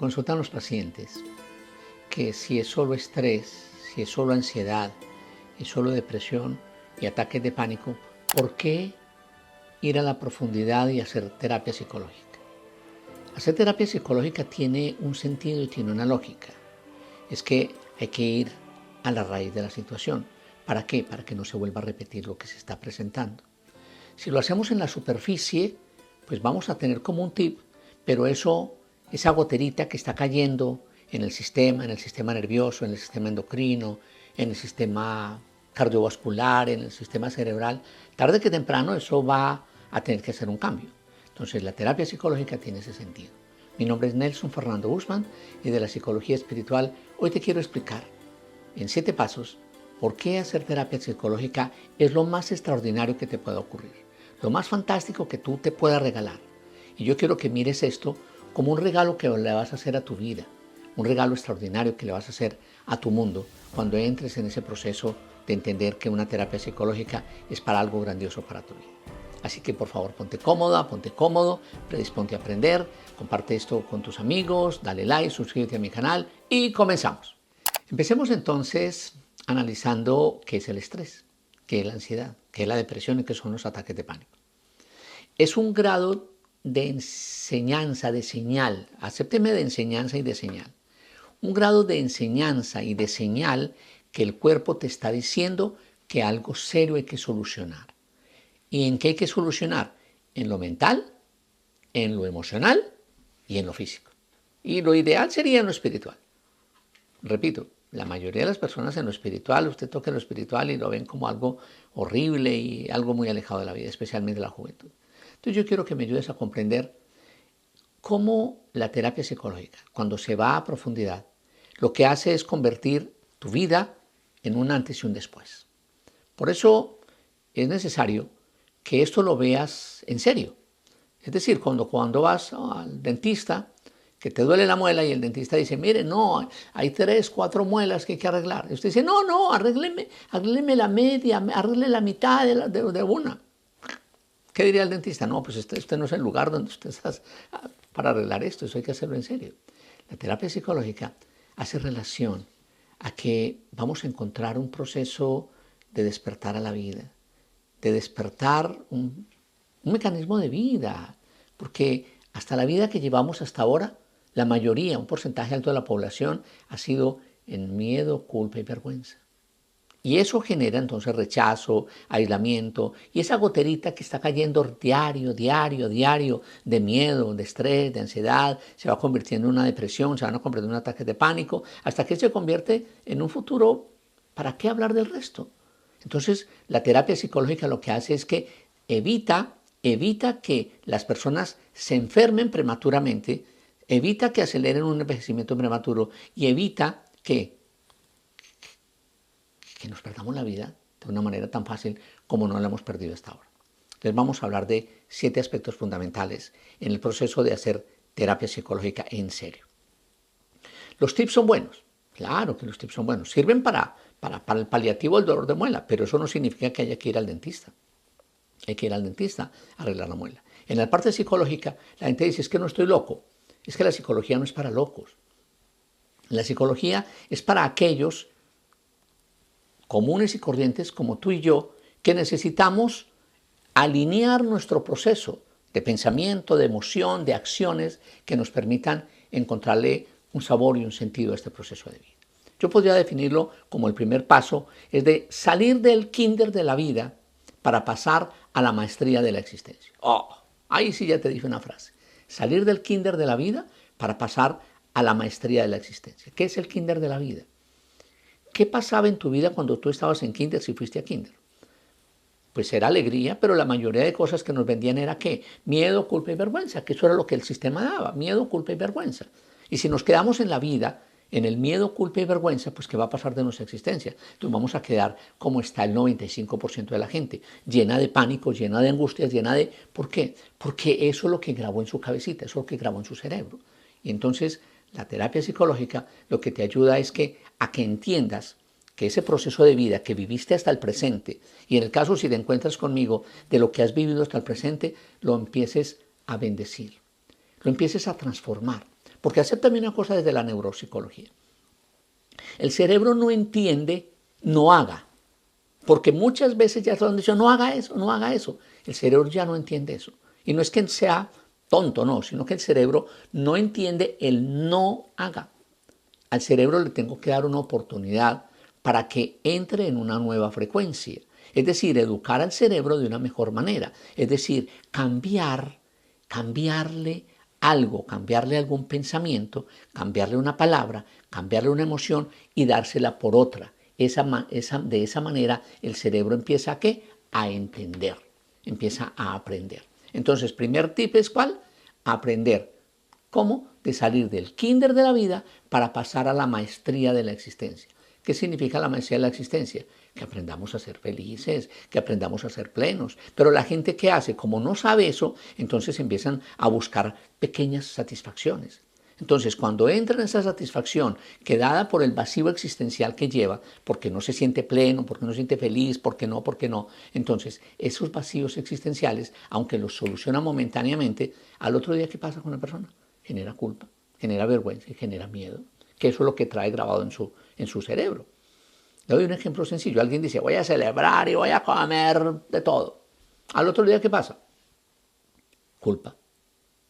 consultan los pacientes que si es solo estrés, si es solo ansiedad, es solo depresión y ataques de pánico, ¿por qué ir a la profundidad y hacer terapia psicológica? Hacer terapia psicológica tiene un sentido y tiene una lógica. Es que hay que ir a la raíz de la situación. ¿Para qué? Para que no se vuelva a repetir lo que se está presentando. Si lo hacemos en la superficie, pues vamos a tener como un tip, pero esa goterita que está cayendo en el sistema nervioso, en el sistema endocrino, en el sistema cardiovascular, en el sistema cerebral, tarde que temprano eso va a tener que hacer un cambio. Entonces la terapia psicológica tiene ese sentido. Mi nombre es Nelson Fernando Guzmán y de la Psicología Espiritual hoy te quiero explicar en 7 pasos por qué hacer terapia psicológica es lo más extraordinario que te pueda ocurrir, lo más fantástico que tú te puedas regalar. Y yo quiero que mires esto como un regalo que le vas a hacer a tu vida, un regalo extraordinario que le vas a hacer a tu mundo cuando entres en ese proceso de entender que una terapia psicológica es para algo grandioso para tu vida. Así que por favor ponte cómoda, ponte cómodo, predisponte a aprender, comparte esto con tus amigos, dale like, suscríbete a mi canal y comenzamos. Empecemos entonces analizando qué es el estrés, qué es la ansiedad, qué es la depresión y qué son los ataques de pánico. Es un grado de enseñanza, de señal, acépteme de enseñanza y de señal. Un grado de enseñanza y de señal que el cuerpo te está diciendo que algo serio hay que solucionar. ¿Y en qué hay que solucionar? En lo mental, en lo emocional y en lo físico. Y lo ideal sería en lo espiritual. Repito, la mayoría de las personas en lo espiritual, usted toca lo espiritual y lo ven como algo horrible y algo muy alejado de la vida, especialmente de la juventud. Entonces yo quiero que me ayudes a comprender cómo la terapia psicológica, cuando se va a profundidad, lo que hace es convertir tu vida en un antes y un después. Por eso es necesario que esto lo veas en serio. Es decir, cuando vas al dentista, que te duele la muela y el dentista dice, mire, no, hay 3, 4 muelas que hay que arreglar. Y usted dice, no, arrégleme la media, arregle la mitad de una. ¿Qué diría el dentista? No, pues este no es el lugar donde usted está para arreglar esto, eso hay que hacerlo en serio. La terapia psicológica hace relación a que vamos a encontrar un proceso de despertar a la vida, de despertar un mecanismo de vida, porque hasta la vida que llevamos hasta ahora, la mayoría, un porcentaje alto de la población, ha sido en miedo, culpa y vergüenza. Y eso genera entonces rechazo, aislamiento y esa goterita que está cayendo diario de miedo, de estrés, de ansiedad, se va convirtiendo en una depresión, se van a convertir en un ataque de pánico, hasta que se convierte en un futuro, ¿para qué hablar del resto? Entonces la terapia psicológica lo que hace es que evita que las personas se enfermen prematuramente, evita que aceleren un envejecimiento prematuro y evita que nos perdamos la vida de una manera tan fácil como no la hemos perdido hasta ahora. Entonces vamos a hablar de 7 aspectos fundamentales en el proceso de hacer terapia psicológica en serio. Los tips son buenos, claro que los tips son buenos, sirven para el paliativo del dolor de muela, pero eso no significa que haya que ir al dentista. Hay que ir al dentista a arreglar la muela. En la parte psicológica, la gente dice, es que no estoy loco. Es que la psicología no es para locos. La psicología es para aquellos comunes y corrientes como tú y yo, que necesitamos alinear nuestro proceso de pensamiento, de emoción, de acciones que nos permitan encontrarle un sabor y un sentido a este proceso de vida. Yo podría definirlo como el primer paso, es de salir del kinder de la vida para pasar a la maestría de la existencia. Ahí sí ya te dije una frase. Salir del kinder de la vida para pasar a la maestría de la existencia. ¿Qué es el kinder de la vida? ¿Qué pasaba en tu vida cuando tú estabas en kinder si fuiste a kinder? Pues era alegría, pero la mayoría de cosas que nos vendían era ¿qué? Miedo, culpa y vergüenza, que eso era lo que el sistema daba, miedo, culpa y vergüenza. Y si nos quedamos en la vida, en el miedo, culpa y vergüenza, pues ¿qué va a pasar de nuestra existencia? Entonces vamos a quedar como está el 95% de la gente, llena de pánico, llena de angustias, llena de... ¿Por qué? Porque eso es lo que grabó en su cabecita, eso es lo que grabó en su cerebro. Y entonces la terapia psicológica lo que te ayuda es a que entiendas que ese proceso de vida que viviste hasta el presente, y en el caso si te encuentras conmigo de lo que has vivido hasta el presente, lo empieces a bendecir, lo empieces a transformar. Porque acéptame una cosa desde la neuropsicología. El cerebro no entiende, no haga. Porque muchas veces ya se han dicho, no haga eso, no haga eso. El cerebro ya no entiende eso. Y no es que sea tonto, no, sino que el cerebro no entiende el no haga. Al cerebro le tengo que dar una oportunidad para que entre en una nueva frecuencia. Es decir, educar al cerebro de una mejor manera. Es decir, cambiarle algo, cambiarle algún pensamiento, cambiarle una palabra, cambiarle una emoción y dársela por otra. De esa manera el cerebro empieza ¿a qué? A entender, empieza a aprender. Entonces, primer tip es ¿cuál? Aprender. ¿Cómo? De salir del kinder de la vida para pasar a la maestría de la existencia. ¿Qué significa la maestría de la existencia? Que aprendamos a ser felices, que aprendamos a ser plenos. Pero la gente que hace, como no sabe eso, entonces empiezan a buscar pequeñas satisfacciones. Entonces, cuando entra en esa satisfacción que dada por el vacío existencial que lleva, porque no se siente pleno, porque no se siente feliz, porque no, entonces esos vacíos existenciales, aunque los soluciona momentáneamente, al otro día, ¿qué pasa con la persona? Genera culpa, genera vergüenza y genera miedo, que eso es lo que trae grabado en su cerebro. Le doy un ejemplo sencillo. Alguien dice, voy a celebrar y voy a comer de todo. Al otro día, ¿qué pasa? Culpa.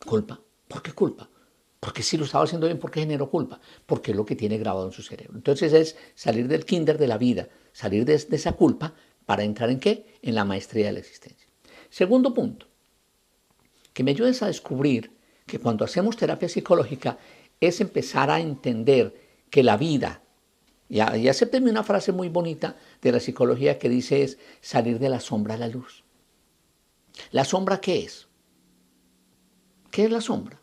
Culpa. ¿Por qué culpa? Porque si lo estaba haciendo bien, ¿por qué generó culpa? Porque es lo que tiene grabado en su cerebro. Entonces es salir del kinder de la vida, salir de esa culpa para entrar ¿en qué? En la maestría de la existencia. Segundo punto, que me ayudes a descubrir que cuando hacemos terapia psicológica es empezar a entender que la vida, y acéptenme una frase muy bonita de la psicología que dice es salir de la sombra a la luz. ¿La sombra qué es? ¿Qué es la sombra?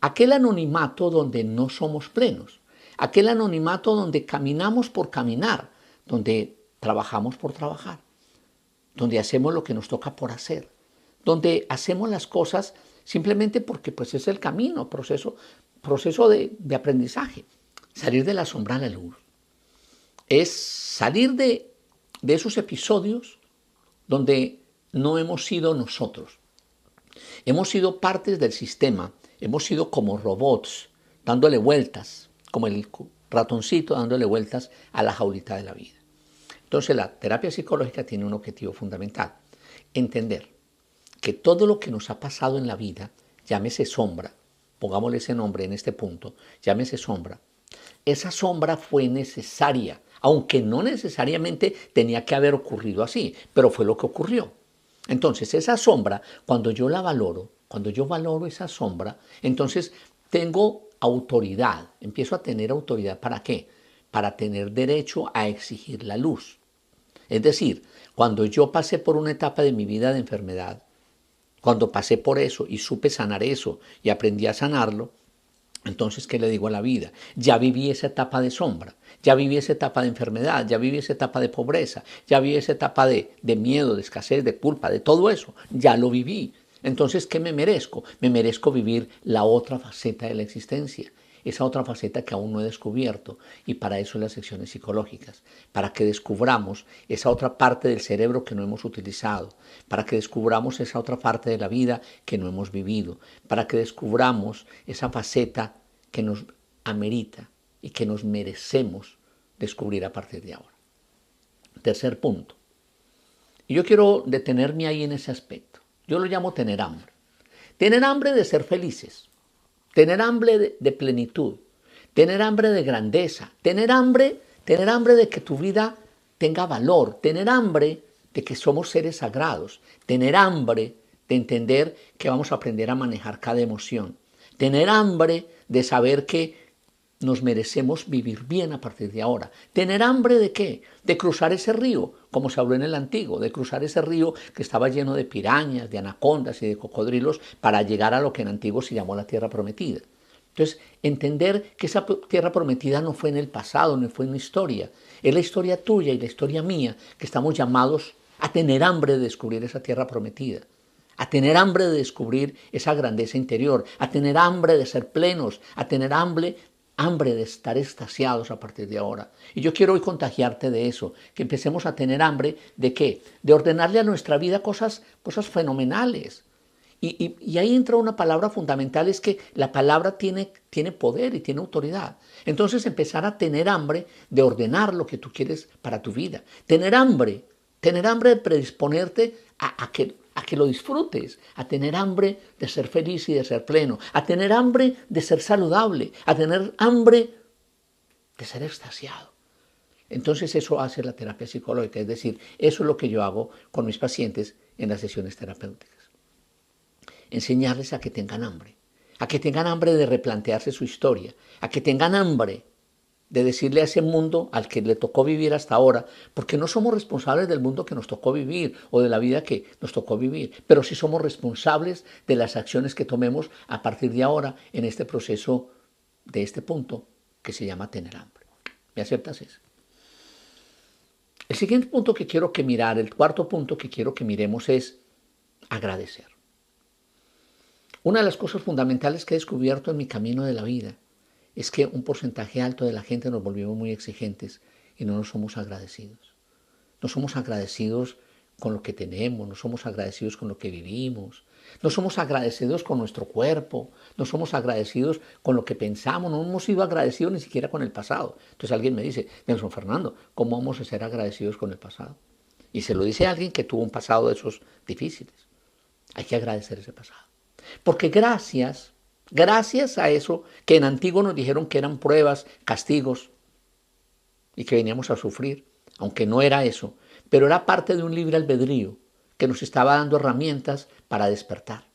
Aquel anonimato donde no somos plenos, aquel anonimato donde caminamos por caminar, donde trabajamos por trabajar, donde hacemos lo que nos toca por hacer, donde hacemos las cosas simplemente porque pues es el camino, proceso de aprendizaje. Salir de la sombra a la luz es salir de esos episodios donde no hemos sido nosotros. Hemos sido partes del sistema, hemos sido como robots, dándole vueltas, como el ratoncito dándole vueltas a la jaulita de la vida. Entonces la terapia psicológica tiene un objetivo fundamental, entender que todo lo que nos ha pasado en la vida, llámese sombra, pongámosle ese nombre en este punto, llámese sombra, esa sombra fue necesaria, aunque no necesariamente tenía que haber ocurrido así, pero fue lo que ocurrió. Entonces esa sombra, cuando yo la valoro, cuando yo valoro esa sombra, entonces tengo autoridad, empiezo a tener autoridad. ¿Para qué? Para tener derecho a exigir la luz. Es decir, cuando yo pasé por una etapa de mi vida de enfermedad, cuando pasé por eso y supe sanar eso y aprendí a sanarlo, entonces, ¿qué le digo a la vida? Ya viví esa etapa de sombra, ya viví esa etapa de enfermedad, ya viví esa etapa de pobreza, ya viví esa etapa de miedo, de escasez, de culpa, de todo eso, ya lo viví. Entonces, ¿qué me merezco? Me merezco vivir la otra faceta de la existencia, esa otra faceta que aún no he descubierto, y para eso las secciones psicológicas, para que descubramos esa otra parte del cerebro que no hemos utilizado, para que descubramos esa otra parte de la vida que no hemos vivido, para que descubramos esa faceta que nos amerita y que nos merecemos descubrir a partir de ahora. Tercer punto. Y yo quiero detenerme ahí en ese aspecto. Yo lo llamo tener hambre. Tener hambre de ser felices. Tener hambre de plenitud, tener hambre de grandeza, tener hambre de que tu vida tenga valor, tener hambre de que somos seres sagrados, tener hambre de entender que vamos a aprender a manejar cada emoción, tener hambre de saber que nos merecemos vivir bien a partir de ahora. ¿Tener hambre de qué? De cruzar ese río, como se habló en el antiguo, de cruzar ese río que estaba lleno de pirañas, de anacondas y de cocodrilos para llegar a lo que en antiguo se llamó la tierra prometida. Entonces, entender que esa tierra prometida no fue en el pasado, no fue en la historia. Es la historia tuya y la historia mía que estamos llamados a tener hambre de descubrir esa tierra prometida, a tener hambre de descubrir esa grandeza interior, a tener hambre de ser plenos, a tener hambre de estar extasiados a partir de ahora. Y yo quiero hoy contagiarte de eso, que empecemos a tener hambre ¿de qué? De ordenarle a nuestra vida cosas fenomenales Y ahí entra una palabra fundamental, es que la palabra tiene poder y tiene autoridad. Entonces empezar a tener hambre de ordenar lo que tú quieres para tu vida. Tener hambre de predisponerte a que lo disfrutes, a tener hambre de ser feliz y de ser pleno, a tener hambre de ser saludable, a tener hambre de ser extasiado. Entonces eso hace la terapia psicológica, es decir, eso es lo que yo hago con mis pacientes en las sesiones terapéuticas. Enseñarles a que tengan hambre de replantearse su historia, a que tengan hambre de decirle a ese mundo al que le tocó vivir hasta ahora, porque no somos responsables del mundo que nos tocó vivir o de la vida que nos tocó vivir, pero sí somos responsables de las acciones que tomemos a partir de ahora en este proceso, de este punto que se llama tener hambre. ¿Me aceptas eso? El siguiente punto que quiero que mirar, el cuarto punto que quiero que miremos es agradecer. Una de las cosas fundamentales que he descubierto en mi camino de la vida es que un porcentaje alto de la gente nos volvimos muy exigentes y no nos somos agradecidos. No somos agradecidos con lo que tenemos, no somos agradecidos con lo que vivimos, no somos agradecidos con nuestro cuerpo, no somos agradecidos con lo que pensamos, no hemos sido agradecidos ni siquiera con el pasado. Entonces alguien me dice, Nelson Fernando, ¿cómo vamos a ser agradecidos con el pasado? Y se lo dice a alguien que tuvo un pasado de esos difíciles. Hay que agradecer ese pasado. Porque gracias a eso que en antiguo nos dijeron que eran pruebas, castigos y que veníamos a sufrir, aunque no era eso, pero era parte de un libre albedrío que nos estaba dando herramientas para despertar.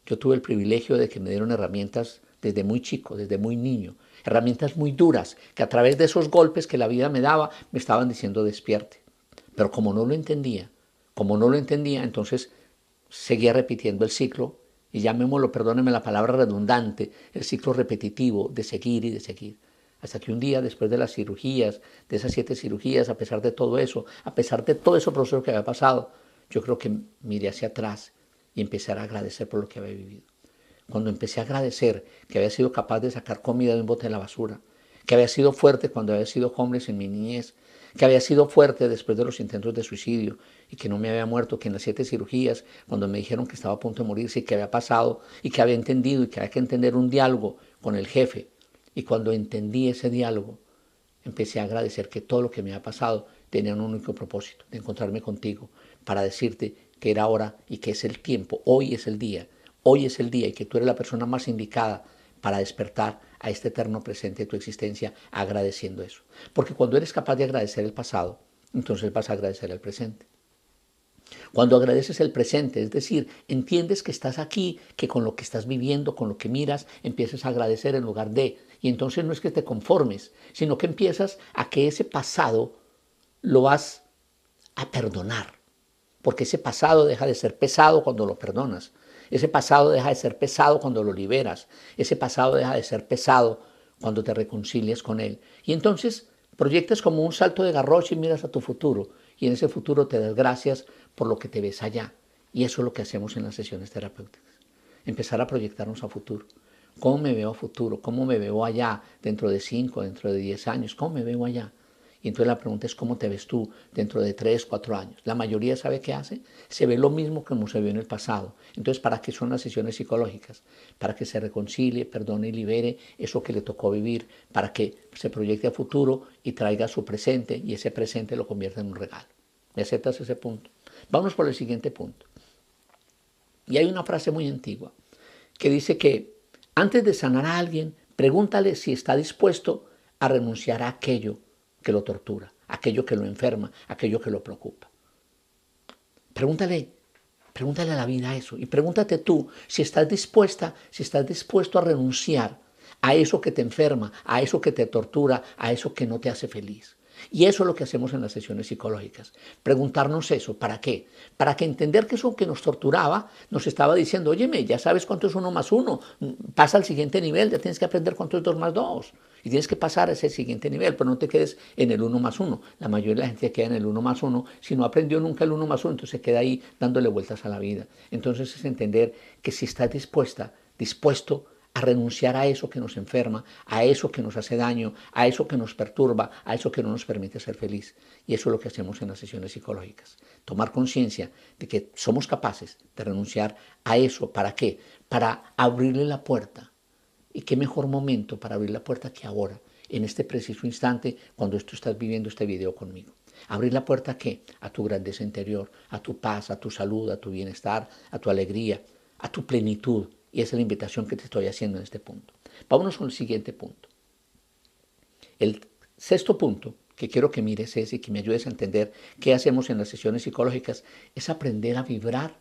Yo tuve el privilegio de que me dieron herramientas desde muy chico, desde muy niño, herramientas muy duras que a través de esos golpes que la vida me daba me estaban diciendo despierte. Pero como no lo entendía, entonces seguía repitiendo el ciclo, y llamémoslo, perdónenme la palabra redundante, el ciclo repetitivo de seguir y de seguir. Hasta que un día, después de las cirugías, de esas 7 cirugías, a pesar de todo eso, a pesar de todo ese proceso que había pasado, yo creo que miré hacia atrás y empecé a agradecer por lo que había vivido. Cuando empecé a agradecer que había sido capaz de sacar comida de un bote de la basura, que había sido fuerte cuando había sido homeless en mi niñez, que había sido fuerte después de los intentos de suicidio y que no me había muerto, que en las 7 cirugías, cuando me dijeron que estaba a punto de morirse y que había pasado y que había entendido y que había que entender un diálogo con el jefe. Y cuando entendí ese diálogo, empecé a agradecer que todo lo que me había pasado tenía un único propósito, de encontrarme contigo, para decirte que era hora y que es el tiempo, hoy es el día y que tú eres la persona más indicada para despertar a este eterno presente de tu existencia agradeciendo eso. Porque cuando eres capaz de agradecer el pasado, entonces vas a agradecer el presente. Cuando agradeces el presente, es decir, entiendes que estás aquí, que con lo que estás viviendo, con lo que miras, empiezas a agradecer en lugar de. Y entonces no es que te conformes, sino que empiezas a que ese pasado lo vas a perdonar. Porque ese pasado deja de ser pesado cuando lo perdonas. Ese pasado deja de ser pesado cuando lo liberas. Ese pasado deja de ser pesado cuando te reconcilias con él. Y entonces proyectas como un salto de garrocha y miras a tu futuro. Y en ese futuro te das gracias por lo que te ves allá. Y eso es lo que hacemos en las sesiones terapéuticas. Empezar a proyectarnos a futuro. ¿Cómo me veo a futuro? ¿Cómo me veo allá dentro de 5, dentro de 10 años? ¿Cómo me veo allá? Y entonces la pregunta es, ¿cómo te ves tú dentro de 3, 4 años? La mayoría sabe qué hace. Se ve lo mismo como se vio en el pasado. Entonces, ¿para qué son las sesiones psicológicas? Para que se reconcilie, perdone y libere eso que le tocó vivir, para que se proyecte a futuro y traiga su presente y ese presente lo convierta en un regalo. ¿Me aceptas ese punto? Vamos por el siguiente punto. Y hay una frase muy antigua que dice que antes de sanar a alguien, pregúntale si está dispuesto a renunciar a aquello que lo tortura, aquello que lo enferma, aquello que lo preocupa. Pregúntale a la vida eso y pregúntate tú si estás dispuesto a renunciar a eso que te enferma, a eso que te tortura, a eso que no te hace feliz. Y eso es lo que hacemos en las sesiones psicológicas. Preguntarnos eso, ¿para qué? Para que entender que eso que nos torturaba nos estaba diciendo, óyeme, ya sabes cuánto es 1 más 1, pasa al siguiente nivel, ya tienes que aprender cuánto es 2 más 2. Y tienes que pasar a ese siguiente nivel, pero no te quedes en el 1 más 1. La mayoría de la gente queda en el 1 más 1. Si no aprendió nunca el 1 más 1, entonces se queda ahí dándole vueltas a la vida. Entonces es entender que si estás dispuesto a renunciar a eso que nos enferma, a eso que nos hace daño, a eso que nos perturba, a eso que no nos permite ser feliz. Y eso es lo que hacemos en las sesiones psicológicas. Tomar conciencia de que somos capaces de renunciar a eso. ¿Para qué? Para abrirle la puerta. ¿Y qué mejor momento para abrir la puerta que ahora, en este preciso instante, cuando tú estás viviendo este video conmigo? ¿Abrir la puerta a qué? A tu grandeza interior, a tu paz, a tu salud, a tu bienestar, a tu alegría, a tu plenitud. Y esa es la invitación que te estoy haciendo en este punto. Vámonos con el siguiente punto. El sexto punto que quiero que mires es y que me ayudes a entender qué hacemos en las sesiones psicológicas es aprender a vibrar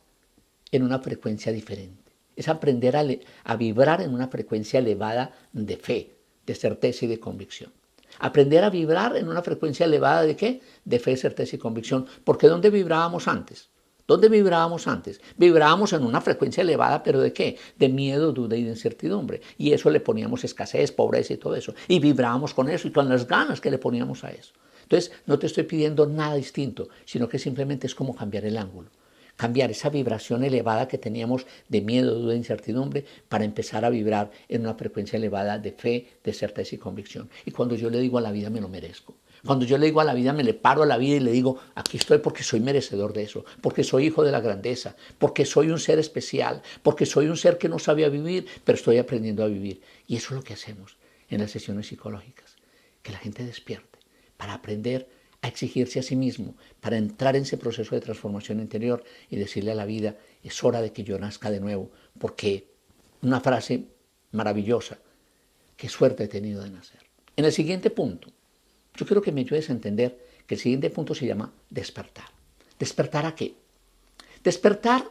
en una frecuencia diferente. Es aprender a vibrar en una frecuencia elevada de fe, de certeza y de convicción. Aprender a vibrar en una frecuencia elevada de ¿qué? De fe, certeza y convicción. Porque ¿dónde vibrábamos antes? ¿Dónde vibrábamos antes? Vibrábamos en una frecuencia elevada, ¿pero de qué? De miedo, duda y de incertidumbre. Y eso le poníamos escasez, pobreza y todo eso. Y vibrábamos con eso y con las ganas que le poníamos a eso. Entonces, no te estoy pidiendo nada distinto, sino que simplemente es como cambiar el ángulo. Cambiar esa vibración elevada que teníamos de miedo, duda e incertidumbre para empezar a vibrar en una frecuencia elevada de fe, de certeza y convicción. Y cuando yo le digo a la vida, me lo merezco. Cuando yo le digo a la vida, me le paro a la vida y le digo, aquí estoy porque soy merecedor de eso, porque soy hijo de la grandeza, porque soy un ser especial, porque soy un ser que no sabía vivir, pero estoy aprendiendo a vivir. Y eso es lo que hacemos en las sesiones psicológicas, que la gente despierte para aprender a exigirse a sí mismo, para entrar en ese proceso de transformación interior y decirle a la vida, es hora de que yo nazca de nuevo, porque una frase maravillosa, qué suerte he tenido de nacer. En el siguiente punto, yo quiero que me ayudes a entender que el siguiente punto se llama despertar. ¿Despertar a qué? Despertar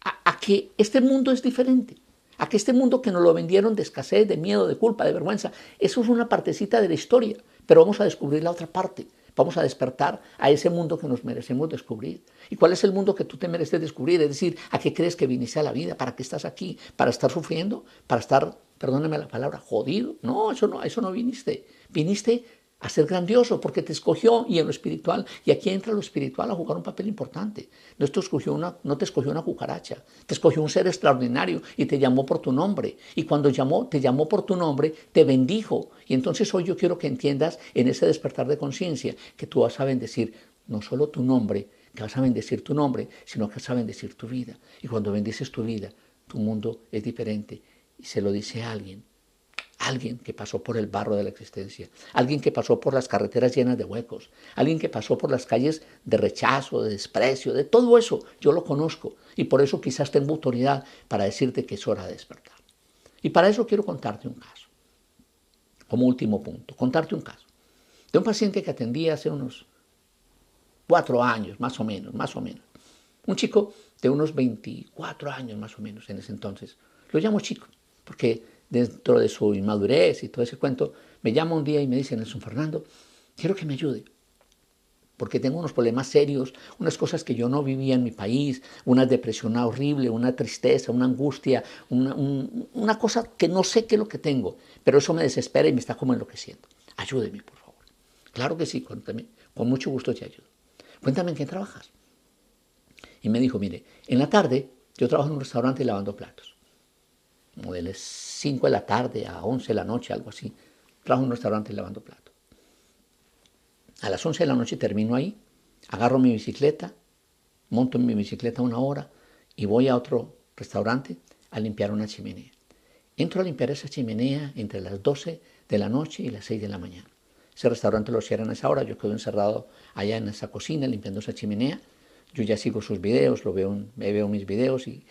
a que este mundo es diferente, a que este mundo que nos lo vendieron de escasez, de miedo, de culpa, de vergüenza, eso es una partecita de la historia, pero vamos a descubrir la otra parte. Vamos a despertar a ese mundo que nos merecemos descubrir. ¿Y cuál es el mundo que tú te mereces descubrir? Es decir, ¿a qué crees que viniste a la vida? ¿Para qué estás aquí? ¿Para estar sufriendo? ¿Para estar, perdóname la palabra, jodido? No, eso no viniste. Viniste a ser grandioso porque te escogió y en lo espiritual, y aquí entra lo espiritual a jugar un papel importante. No te escogió una cucaracha, te escogió un ser extraordinario y te llamó por tu nombre. Y cuando te llamó por tu nombre, te bendijo. Y entonces hoy yo quiero que entiendas en ese despertar de conciencia que tú vas a bendecir no solo tu nombre, que vas a bendecir tu nombre, sino que vas a bendecir tu vida. Y cuando bendices tu vida, tu mundo es diferente. Y se lo dice a alguien que pasó por el barro de la existencia, alguien que pasó por las carreteras llenas de huecos, alguien que pasó por las calles de rechazo, de desprecio, de todo eso, yo lo conozco y por eso quizás tengo autoridad para decirte que es hora de despertar. Y para eso quiero contarte un caso, como último punto, contarte un caso de un paciente que atendí hace unos 4 años, más o menos, un chico de unos 24 años más o menos en ese entonces, lo llamo chico, porque dentro de su inmadurez y todo ese cuento, me llama un día y me dice, Nelson Fernando, quiero que me ayude, porque tengo unos problemas serios, unas cosas que yo no vivía en mi país, una depresión horrible, una tristeza, una angustia, una cosa que no sé qué es lo que tengo, pero eso me desespera y me está como enloqueciendo. Ayúdeme, por favor. Claro que sí, cuéntame, con mucho gusto te ayudo. Cuéntame en qué trabajas. Y me dijo, mire, en la tarde yo trabajo en un restaurante lavando platos. Como de las 5 de la tarde a 11 de la noche, algo así. Trabajo en un restaurante lavando platos. A las 11 de la noche termino ahí, agarro mi bicicleta, monto en mi bicicleta 1 hora y voy a otro restaurante a limpiar una chimenea. Entro a limpiar esa chimenea entre las 12 de la noche y las 6 de la mañana. Ese restaurante lo cierran a esa hora, yo quedo encerrado allá en esa cocina limpiando esa chimenea. Yo ya sigo sus videos, me veo mis videos y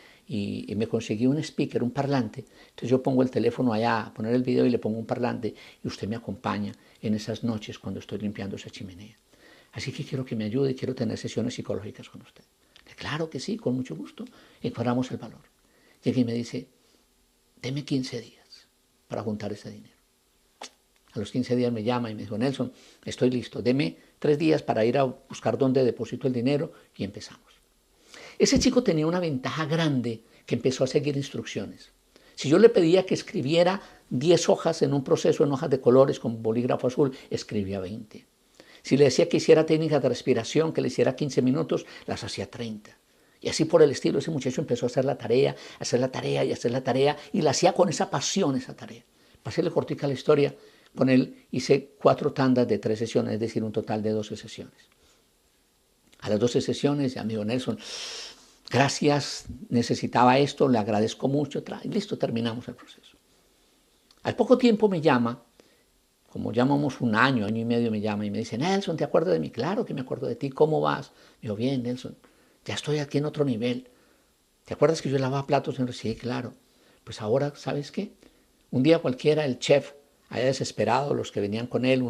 me conseguí un speaker, un parlante. Entonces yo pongo el teléfono allá a poner el video y le pongo un parlante y usted me acompaña en esas noches cuando estoy limpiando esa chimenea. Así que quiero que me ayude y quiero tener sesiones psicológicas con usted. Claro que sí, con mucho gusto. Encuadramos el valor. Llega y me dice, deme 15 días para juntar ese dinero. A los 15 días me llama y me dijo, Nelson, estoy listo, deme 3 días para ir a buscar dónde deposito el dinero y empezamos. Ese chico tenía una ventaja grande que empezó a seguir instrucciones. Si yo le pedía que escribiera 10 hojas en un proceso en hojas de colores con bolígrafo azul, escribía 20. Si le decía que hiciera técnicas de respiración, que le hiciera 15 minutos, las hacía 30. Y así por el estilo, ese muchacho empezó a hacer la tarea, a hacer la tarea y a hacer la tarea, y la hacía con esa pasión, esa tarea. Para hacerle cortica la historia, con él hice 4 tandas de 3 sesiones, es decir, un total de 12 sesiones. A las 12 sesiones, amigo Nelson, gracias, necesitaba esto, le agradezco mucho, y listo, terminamos el proceso. Al poco tiempo me llama, como llamamos un año y medio me llama y me dice, Nelson, ¿te acuerdas de mí? Claro que me acuerdo de ti, ¿cómo vas? Digo, bien, Nelson, ya estoy aquí en otro nivel. ¿Te acuerdas que yo lavaba platos? Sí, claro. Pues ahora, ¿sabes qué? Un día cualquiera el chef haya desesperado, los que venían con él,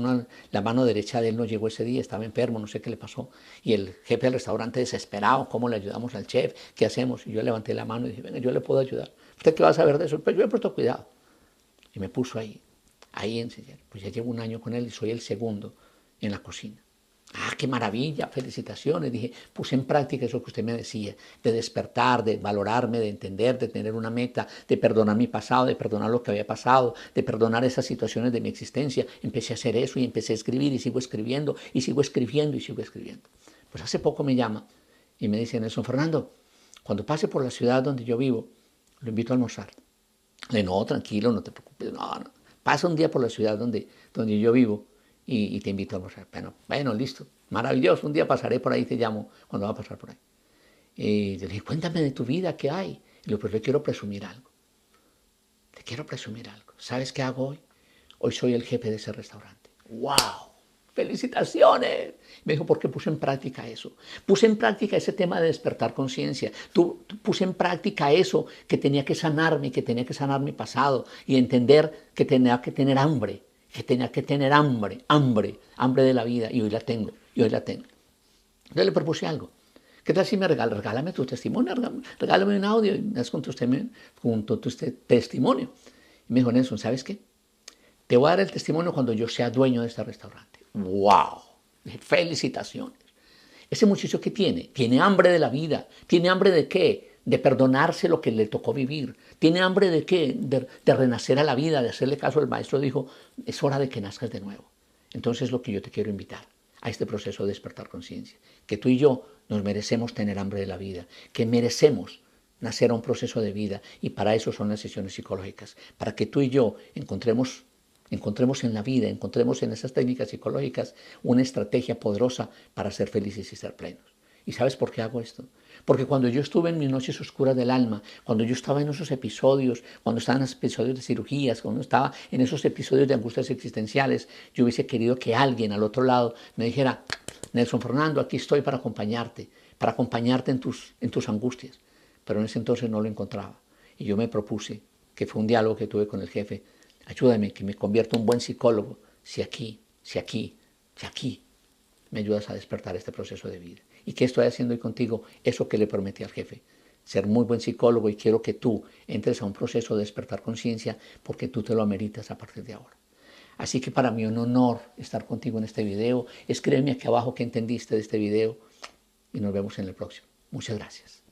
la mano derecha de él no llegó ese día, estaba enfermo, no sé qué le pasó. Y el jefe del restaurante desesperado, ¿cómo le ayudamos al chef? ¿Qué hacemos? Y yo levanté la mano y dije, venga, yo le puedo ayudar. ¿Usted qué va a saber de eso? Pues yo he puesto cuidado. Y me puso ahí enseñar. Pues ya llevo un año con él y soy el segundo en la cocina. ¡Ah, qué maravilla! Felicitaciones. Dije, puse en práctica eso que usted me decía, de despertar, de valorarme, de entender, de tener una meta, de perdonar mi pasado, de perdonar lo que había pasado, de perdonar esas situaciones de mi existencia. Empecé a hacer eso y empecé a escribir y sigo escribiendo y sigo escribiendo y sigo escribiendo. Pues hace poco me llama y me dice, Nelson Fernando, cuando pase por la ciudad donde yo vivo, lo invito a almorzar. Le no, tranquilo, no te preocupes, no. Pasa un día por la ciudad donde yo vivo y te invito a almorzar. Bueno, listo, maravilloso, un día pasaré por ahí, te llamo cuando va a pasar por ahí. Y le dije, cuéntame de tu vida, ¿qué hay? Y le dije, pues le quiero presumir algo. Te quiero presumir algo. ¿Sabes qué hago hoy? Hoy soy el jefe de ese restaurante. ¡Wow! ¡Felicitaciones! Me dijo, ¿por qué puse en práctica eso? Puse en práctica ese tema de despertar conciencia. Puse en práctica eso, que tenía que sanarme, que tenía que sanar mi pasado y entender que tenía que tener hambre, hambre de la vida. Y hoy la tengo, Entonces le propuse algo. ¿Qué tal si me regálame tu testimonio? Regálame un audio y me das con tu testimonio. Y me dijo, Nelson, ¿sabes qué? Te voy a dar el testimonio cuando yo sea dueño de este restaurante. ¡Wow! Felicitaciones. Ese muchacho, ¿qué tiene? Tiene hambre de la vida. ¿Tiene hambre de qué? De perdonarse lo que le tocó vivir. ¿Tiene hambre de qué? De renacer a la vida, de hacerle caso al maestro. Dijo, es hora de que nazcas de nuevo. Entonces es lo que yo te quiero invitar a este proceso de despertar conciencia. Que tú y yo nos merecemos tener hambre de la vida. Que merecemos nacer a un proceso de vida. Y para eso son las sesiones psicológicas. Para que tú y yo encontremos en la vida, encontremos en esas técnicas psicológicas una estrategia poderosa para ser felices y ser plenos. ¿Y sabes por qué hago esto? Porque cuando yo estuve en mis noches oscuras del alma, cuando yo estaba en esos episodios, cuando estaba en esos episodios de cirugías, cuando estaba en esos episodios de angustias existenciales, yo hubiese querido que alguien al otro lado me dijera, Nelson Fernando, aquí estoy para acompañarte en tus angustias. Pero en ese entonces no lo encontraba. Y yo me propuse, que fue un diálogo que tuve con el jefe, ayúdame, que me convierta en un buen psicólogo, si aquí me ayudas a despertar este proceso de vida. ¿Y qué estoy haciendo hoy contigo? Eso que le prometí al jefe, ser muy buen psicólogo, y quiero que tú entres a un proceso de despertar conciencia porque tú te lo ameritas a partir de ahora. Así que para mí es un honor estar contigo en este video. Escríbeme aquí abajo qué entendiste de este video y nos vemos en el próximo. Muchas gracias.